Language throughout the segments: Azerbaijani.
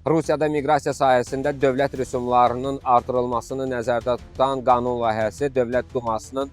Rusiyada miqrasiya sahəsində dövlət rüsumlarının artırılmasını nəzərdə tutan qanun layihəsi Dövlət Dumasının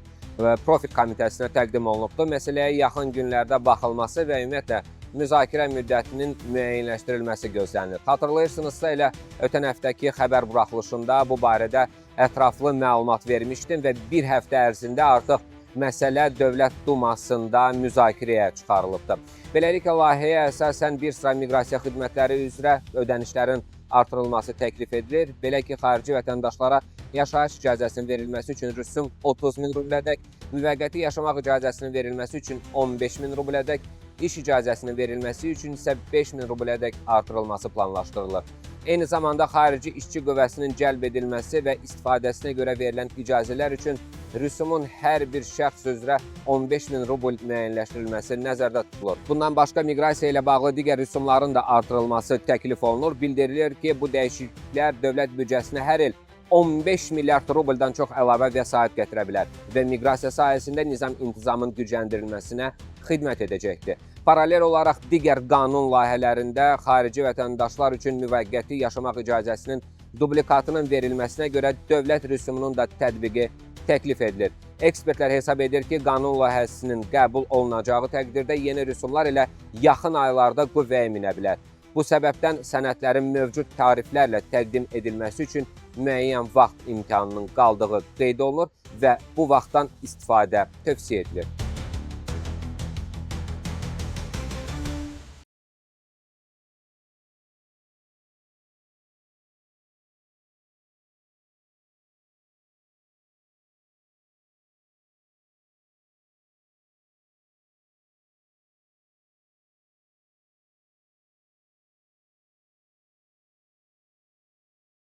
Profil Komitəsinə təqdim olunubdur. Məsələyə yaxın günlərdə baxılması və ümumiyyətlə müzakirə müddətinin müəyyənləşdirilməsi gözlənilir. Xatırlayırsınızsa, elə ötən həftəki xəbər buraxılışında bu barədə ətraflı məlumat vermişdim və bir həftə ərzində artıq məsələ Dövlət Dumasında müzakirəyə çıxarılıbdır. Beləliklə, layihəyə əsasən bir sıra miqrasiya xidmətləri üzrə ödənişlərin artırılması təklif edilir. Belə ki, xarici vətəndaşlara yaşayış icazəsinin verilməsi üçün rüsum 30.000 rubləədək, müvəqqəti yaşamaq icazəsinin verilməsi üçün 15.000 rubləədək, iş icazəsinin verilməsi üçün isə 5.000 rubləədək artırılması planlaşdırılır. Eyni zamanda xarici işçi qüvvəsinin cəlb edilməsi və istifadəsinə görə verilən icazələr üçün rüsumun hər bir şəxs üzrə 15.000 rubl müəyyənləşdirilməsi nəzərdə tutulur. Bundan başqa miqrasiya ilə bağlı digər rüsumların da artırılması təklif olunur. Bildirilir ki, bu dəyişikliklər dövlət büdcəsinə hər il 15 milyard rubldan çox əlavə vəsait gətirə bilər və miqrasiya sahəsində nizam-intizamın gücləndirilməsinə xidmət edəcəkdir. Paralel olaraq digər qanun layihələrində xarici vətəndaşlar üçün müvəqqəti yaşamaq icazəsinin dublikatının verilməsinə görə dövlət rüsumunun da tətbiqi təklif edilir. Ekspertlər hesab edir ki, qanun layihəsinin qəbul olunacağı təqdirdə yeni rüsumlar ilə yaxın aylarda qüvvəyə minə bilər. Bu səbəbdən sənədlərin mövcud tariflərlə təqdim edilməsi üçün müəyyən vaxt imkanının qaldığı qeyd olunur və bu vaxtdan istifadə tövsiyə edilir.